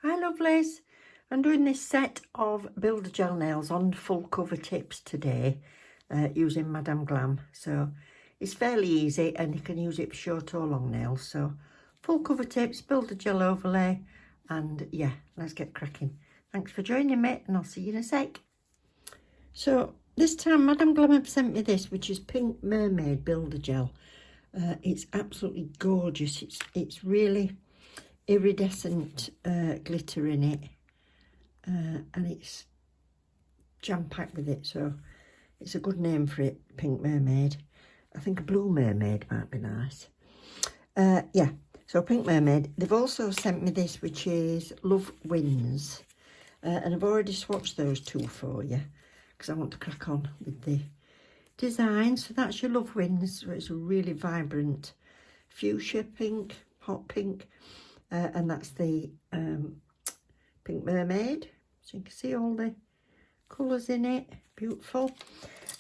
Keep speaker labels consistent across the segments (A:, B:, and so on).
A: Hi lovelies, I'm doing this set of Builder gel nails on full cover tips today using Madame Glam. So it's fairly easy and you can use it for short or long nails. So full cover tips, Builder gel overlay, and yeah, let's get cracking. Thanks for joining me and I'll see you in a sec. So this time Madame Glam have sent me this, which is Pink Mermaid Builder gel. It's absolutely gorgeous. It's really iridescent glitter in it, and it's jam-packed with it, so it's a good name for it, Pink Mermaid. I think a Blue Mermaid might be nice. Yeah, so Pink Mermaid. They've also sent me this, which is Love Wins, and I've already swatched those two for you because I want to crack on with the design. So that's your Love Wins. So it's a really vibrant fuchsia pink, hot pink. And that's the Pink Mermaid. So you can see all the colours in it. Beautiful.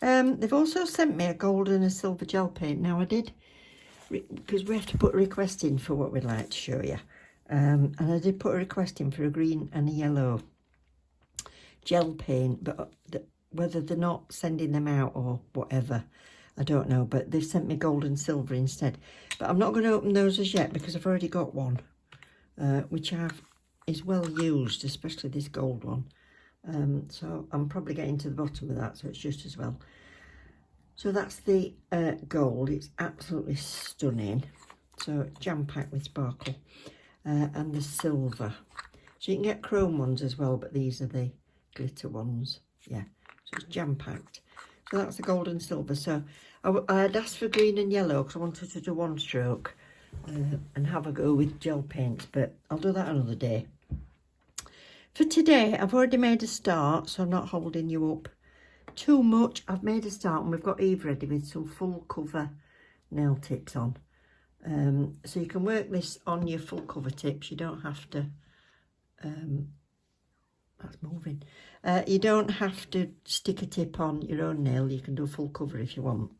A: They've also sent me a gold and a silver gel paint. Now I did, because we have to put a request in for what we'd like to show you. And I did put a request in for a green and a yellow gel paint. But whether they're not sending them out or whatever, I don't know. But they've sent me gold and silver instead. But I'm not going to open those as yet because I've already got one. Which is well used, especially this gold one. So I'm probably getting to the bottom of that, so it's just as well. So that's the gold. It's absolutely stunning. So jam-packed with sparkle. And the silver. So you can get chrome ones as well, but these are the glitter ones. Yeah, so it's jam-packed. So that's the gold and silver. So I had asked for green and yellow because I wanted to do one stroke. And have a go with gel paints, but I'll do that another day. For today, I've already made a start, so I'm not holding you up too much. I've made a start and we've got Eve ready with some full cover nail tips on. So you can work this on your full cover tips. You don't have to, that's moving. You don't have to stick a tip on your own nail. You can do full cover if you want.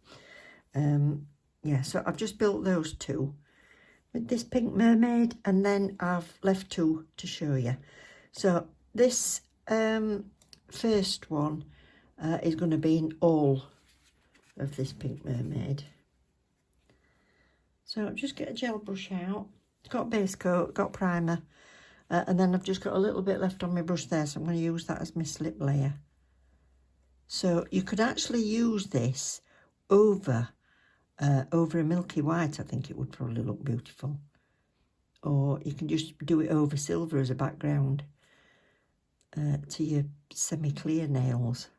A: Yeah, so I've just built those two with this Pink Mermaid, and then I've left two to show you. So this first one is going to be in all of this Pink Mermaid. So just get a gel brush out. It's got base coat, got primer, and then I've just got a little bit left on my brush there, so I'm going to use that as my slip layer. So you could actually use this over a milky white. I think it would probably look beautiful. Or you can just do it over silver as a background to your semi-clear nails.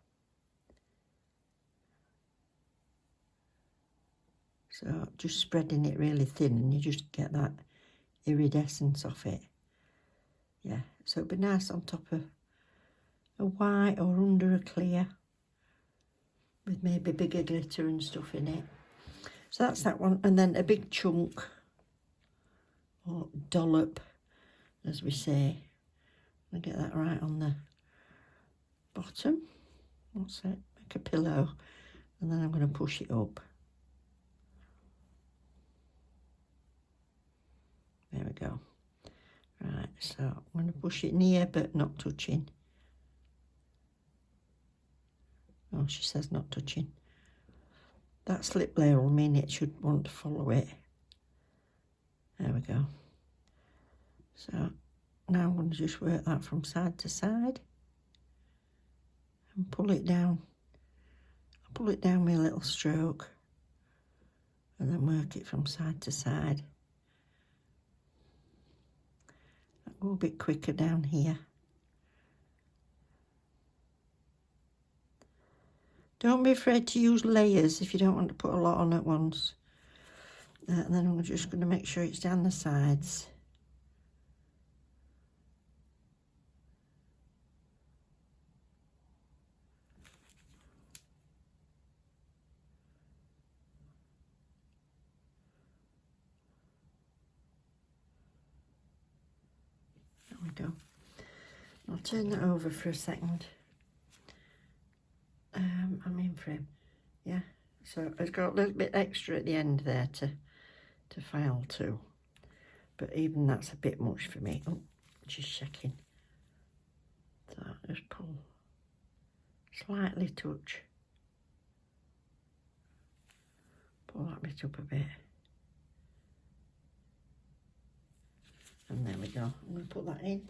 A: So just spreading it really thin and you just get that iridescence off it. Yeah, so it'd be nice on top of a white or under a clear with maybe bigger glitter and stuff in it. So that's that one, and then a big chunk, or dollop, as we say. I'll get that right on the bottom. What's it? Make a pillow, and then I'm going to push it up. There we go. Right, so I'm going to push it near, but not touching. Oh, she says not touching. That slip layer will mean it should want to follow it. There we go. So now I'm going to just work that from side to side and pull it down. I'll pull it down with a little stroke and then work it from side to side. I'll go a bit quicker down here. Don't be afraid to use layers if you don't want to put a lot on at once. And then I'm just going to make sure it's down the sides. There we go. I'll turn that over for a second. I'm in frame. Yeah, so it's got a little bit extra at the end there to file to, but even that's a bit much for me. Oh, Just checking. So just pull, slightly touch. Pull that bit up a bit. And there we go. I'm going to put that in.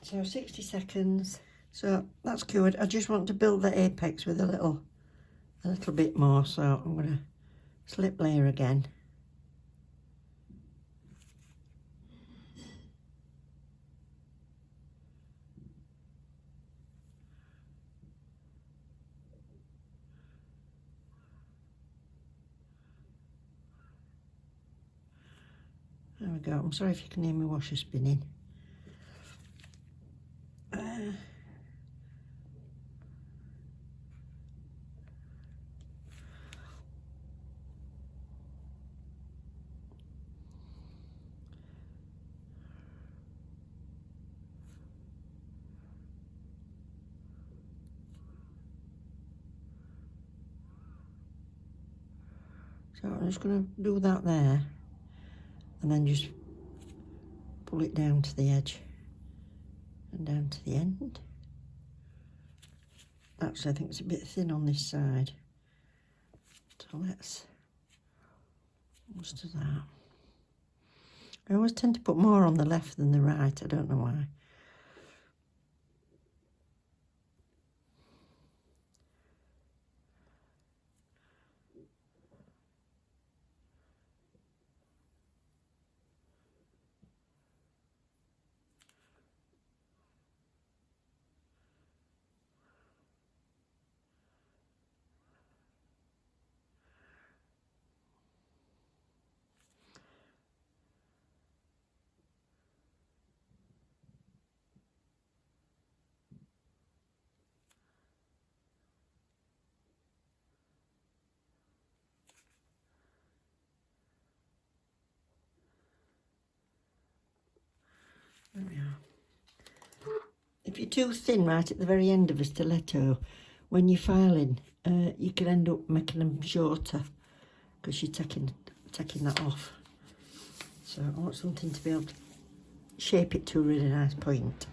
A: So 60 seconds. So that's cured. I just want to build the apex with a little bit more. So I'm going to slip layer again. There we go. I'm sorry if you can hear my washer spinning. So I'm just going to do that there and then just pull it down to the edge and down to the end. Actually, I think it's a bit thin on this side. So let's do that. I always tend to put more on the left than the right. I don't know why. There we are. If you're too thin right at the very end of a stiletto, when you're filing, you can end up making them shorter because you're taking that off. So I want something to be able to shape it to a really nice point.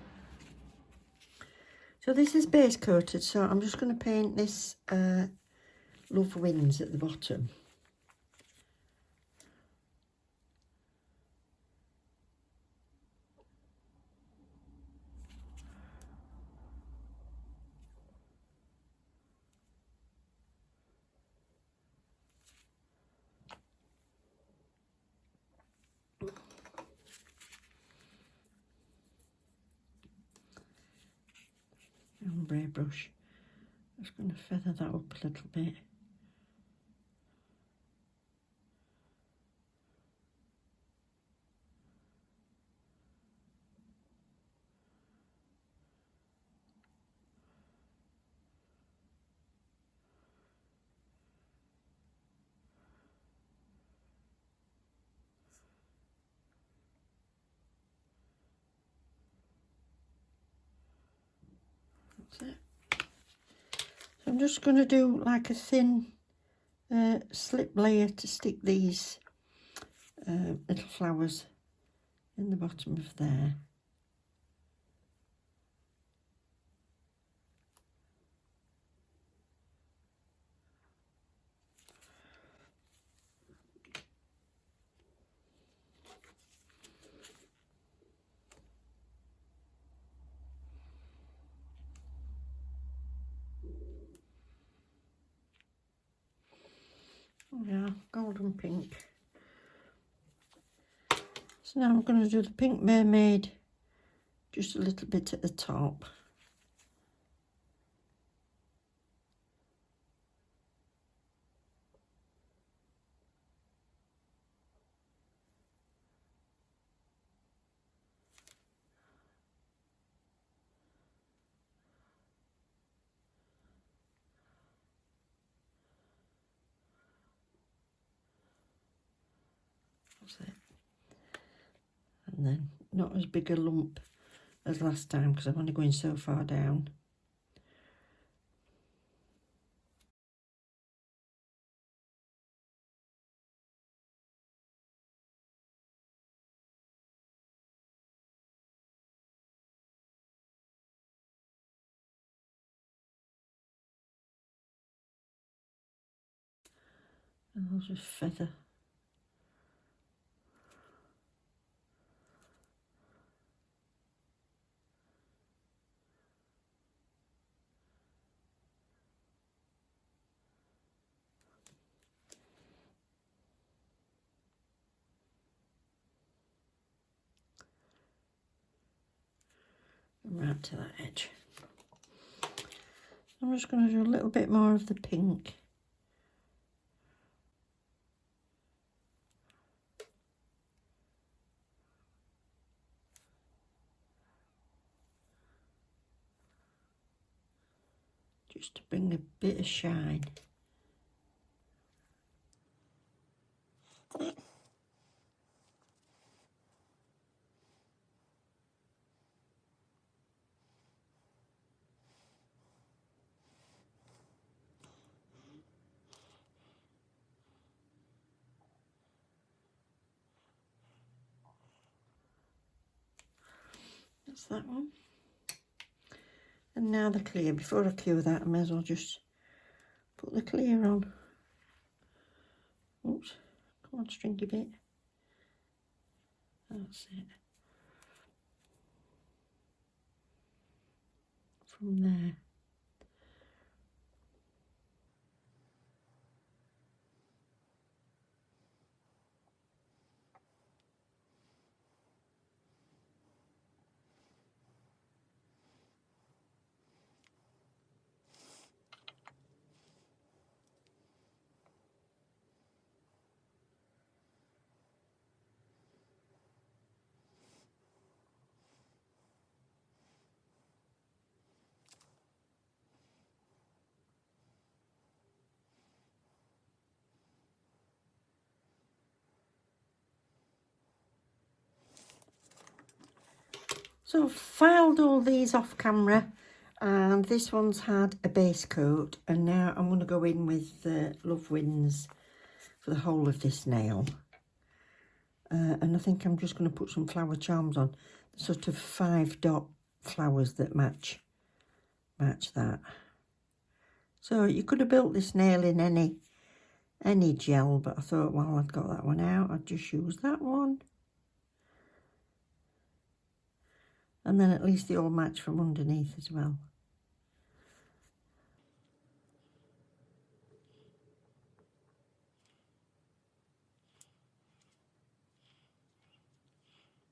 A: So this is base coated, so I'm just going to paint this Love Wins at the bottom. Ombre brush. Just going to feather that up a little bit. That's it. So I'm just going to do like a thin slip layer to stick these little flowers in the bottom of there. Oh yeah, golden pink. So now I'm going to do the Pink Mermaid just a little bit at the top. That's it. And then not as big a lump as last time because I'm only going so far down. And I'll just feather. Right to that edge. I'm just going to do a little bit more of the pink. Just to bring a bit of shine. That's that one. And now the clear. Before I cure that, I may as well just put the clear on. Oops, come on, stringy bit. That's it. From there. So I've filed all these off camera, and this one's had a base coat, and now I'm going to go in with the Love Wins for the whole of this nail. And I think I'm just going to put some flower charms on, sort of 5-dot flowers that match that. So you could have built this nail in any gel, but I thought, well, I've got that one out, I'd just use that one. And then at least they all match from underneath as well.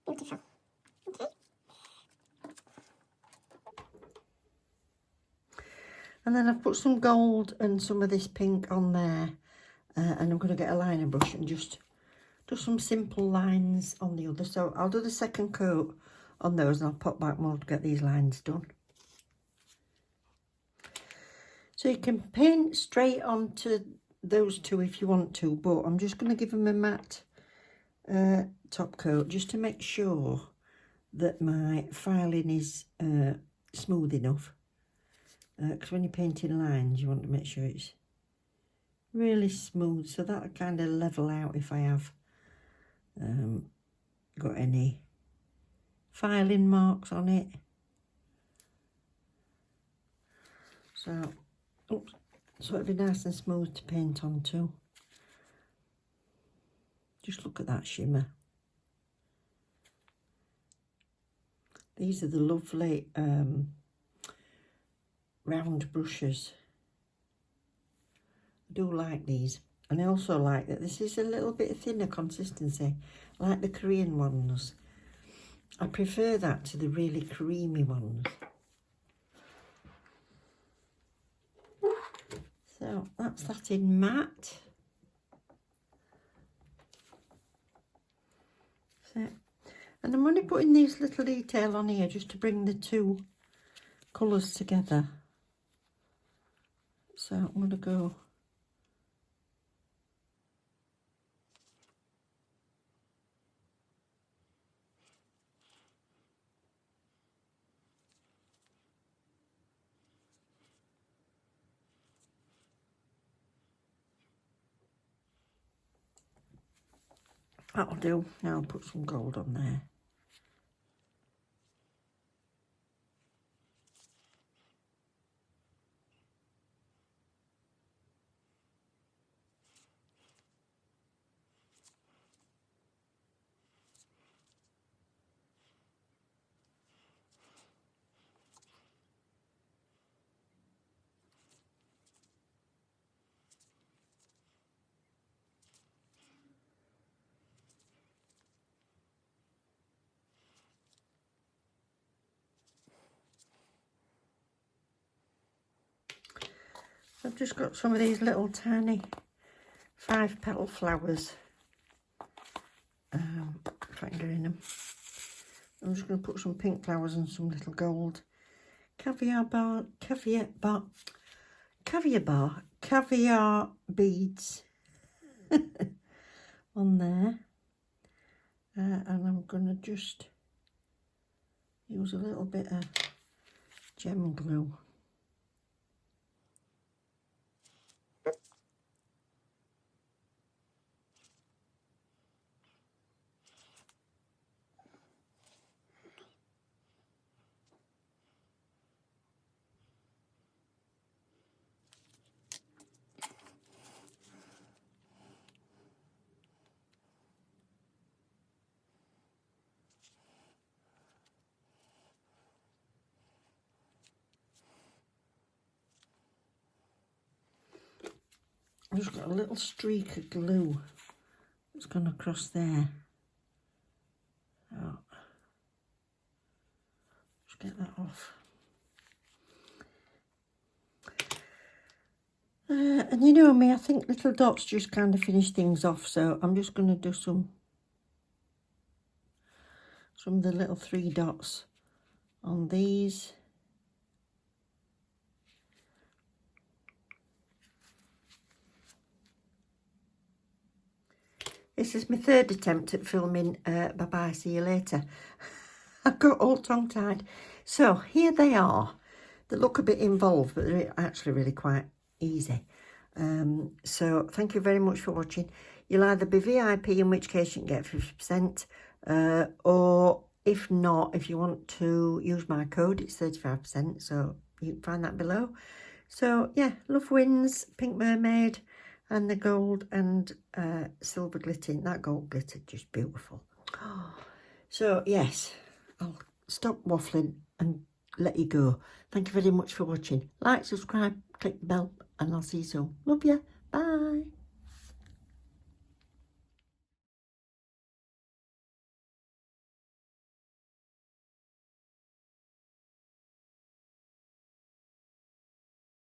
A: Beautiful. Okay. And then I've put some gold and some of this pink on there. And I'm going to get a liner brush and just do some simple lines on the other. So I'll do the second coat on those, and I'll pop back more to get these lines done. So you can paint straight onto those two if you want to, but I'm just going to give them a matte top coat just to make sure that my filing is smooth enough. Because when you're painting lines, you want to make sure it's really smooth, so that'll kind of level out if I have got any filing marks on it. So, oops, so it'll be nice and smooth to paint onto. Just look at that shimmer. These are the lovely round brushes. I do like these, and I also like that this is a little bit thinner consistency, like the Korean ones. I prefer that to the really creamy ones. So that's that in matte. So, and I'm only putting these little detail on here just to bring the two colours together. So I'm going to go that'll do. Now I'll put some gold on there. So I've just got some of these little tiny 5-petal flowers. If I can get in them. I'm just going to put some pink flowers and some little gold caviar beads on there. And I'm going to just use a little bit of gem glue. I've just got a little streak of glue that's gone across there. Oh. Just get that off. And you know me, I think little dots just kind of finish things off, so I'm just going to do some of the little 3 dots on these. This is my 3rd attempt at filming Bye-Bye, See You Later. I got all tongue-tied. So here they are. They look a bit involved, but they're actually really quite easy. So thank you very much for watching. You'll either be VIP, in which case you can get 50%, or if not, if you want to use my code, it's 35%, so you can find that below. So yeah, love wins, Pink Mermaid, and the gold and silver glitter. That gold glitter, just beautiful. So yes, I'll stop waffling and let you go. Thank you very much for watching. Like, subscribe, click the bell, and I'll see you soon. Love you. Bye.